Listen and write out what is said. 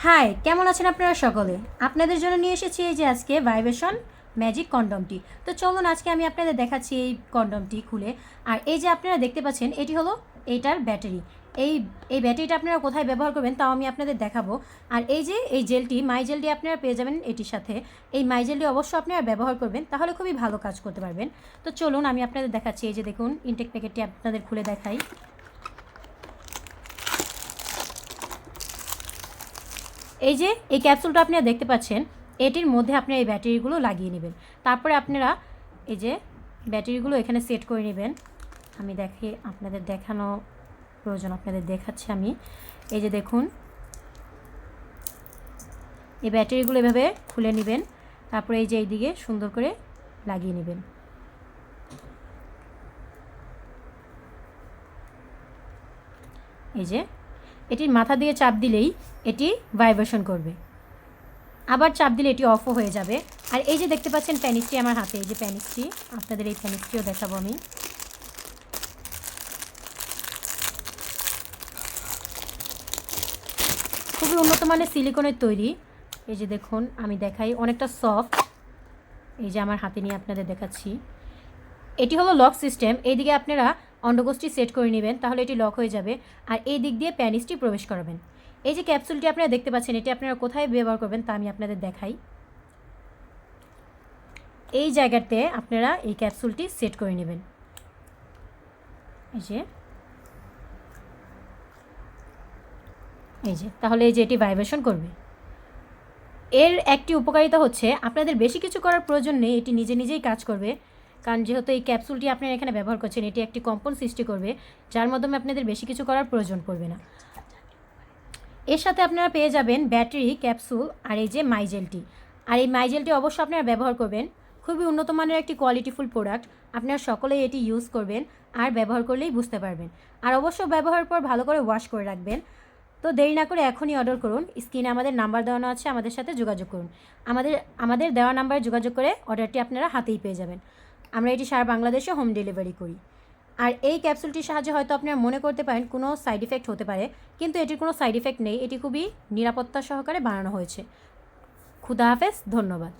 High, কেমন আছেন আপনারা সকলে? আপনাদের জন্য নিয়ে এসেছি এই যে আজকে ভাইব্রেশন ম্যাজিক কন্ডমটি। তো চলুন আজকে আমি আপনাদের দেখাচ্ছি এই কন্ডমটি খুলে। আর এই যে আপনারা দেখতে পাচ্ছেন এটি হলো এইটার ব্যাটারি। এই এই ব্যাটারিটা আপনারা কোথায় ব্যবহার করবেন তাও আমি আপনাদের দেখাবো। আর এই যে এই জেলটি মাই জেলটি আপনারা পেয়ে যাবেন এটির সাথে। এই মাই জেলটি অবশ্যই আপনারা ব্যবহার করবেন, তাহলে খুবই ভালো কাজ করতে পারবেন। তো চলুন আমি আপনাদের দেখাচ্ছি। এই যে দেখুন ইনটেক প্যাকেটটি আপনাদের খুলে দেখাই। এই যে এই ক্যাপসুলটা আপনারা দেখতে পাচ্ছেন, এটির মধ্যে আপনারা এই ব্যাটারিগুলো লাগিয়ে নেবেন। তারপরে আপনারা এই যে ব্যাটারিগুলো এখানে সেট করে নেবেন। আমি আপনাদের দেখানো প্রয়োজন, আপনাদের দেখাচ্ছি আমি। এই যে দেখুন, এই ব্যাটারিগুলো এভাবে খুলে নেবেন। তারপরে এই যে এইদিকে সুন্দর করে লাগিয়ে নেবেন। এই যে এটির মাথা দিয়ে চাপ দিলেই এটি ভাইব্রেশন করবে, আবার চাপ দিলে এটি অফও হয়ে যাবে। আর এই যে দেখতে পাচ্ছেন প্যানিসটি আমার হাতে, এই যে প্যানিসটি, আপনাদের এই প্যানিসটিও দেখাবো আমি। খুবই উন্নত মানের সিলিকনের তৈরি। এই যে দেখুন, আমি দেখাই, অনেকটা সফট। এই যে আমার হাতে নিয়ে আপনাদের দেখাচ্ছি। এটি হলো লক সিস্টেম। এইদিকে আপনারা অন্ডকোষটি সেট করে নেবেন, তাহলে এটি লক হয়ে যাবে। আর এই দিক দিয়ে প্যানিসটি প্রবেশ করাবেন। এই যে ক্যাপসুলটি আপনারা দেখতে পাচ্ছেন, এটি আপনারা কোথায় ব্যবহার করবেন তা আমি আপনাদের দেখাই। এই জায়গাতে আপনারা এই ক্যাপসুলটি সেট করে নেবেন। এই যে তাহলে এই যে এটি ভাইব্রেশন করবে। এর একটি উপকারিতা হচ্ছে আপনাদের বেশি কিছু করার প্রয়োজন নেই, এটি নিজে নিজেই কাজ করবে। কারণ যেহেতু এই ক্যাপসুলটি আপনারা এখানে ব্যবহার করছেন, এটি একটি কম্পন সৃষ্টি করবে, যার মাধ্যমে আপনাদের বেশি কিছু করার প্রয়োজন পড়বে না। এর সাথে আপনারা পেয়ে যাবেন ব্যাটারি, ক্যাপসুল আর এই যে মাইজেলটি। আর এই মাইজেলটি অবশ্যই আপনারা ব্যবহার করবেন। খুবই উন্নত মানের একটি কোয়ালিটিফুল প্রোডাক্ট। আপনারা সকলেই এটি ইউজ করবেন আর ব্যবহার করলেই বুঝতে পারবেন। আর অবশ্য ব্যবহারের পর ভালো করে ওয়াশ করে রাখবেন। তো দেরি না করে এখনই অর্ডার করুন। স্ক্রিনে আমাদের নাম্বার দেওয়ানো আছে, আমাদের সাথে যোগাযোগ করুন। আমাদের দেওয়া নাম্বারে যোগাযোগ করে অর্ডারটি আপনারা হাতেই পেয়ে যাবেন। আমরা এটি সারা বাংলাদেশে হোম ডেলিভারি করি। আর এই ক্যাপসুলটির সাহায্যে হয়তো আপনারা মনে করতে পারেন কোনো সাইড ইফেক্ট হতে পারে, কিন্তু এটির কোনো সাইড ইফেক্ট নেই। এটি খুবই নিরাপত্তা সহকারে বানানো হয়েছে। খুদা হাফেজ, ধন্যবাদ।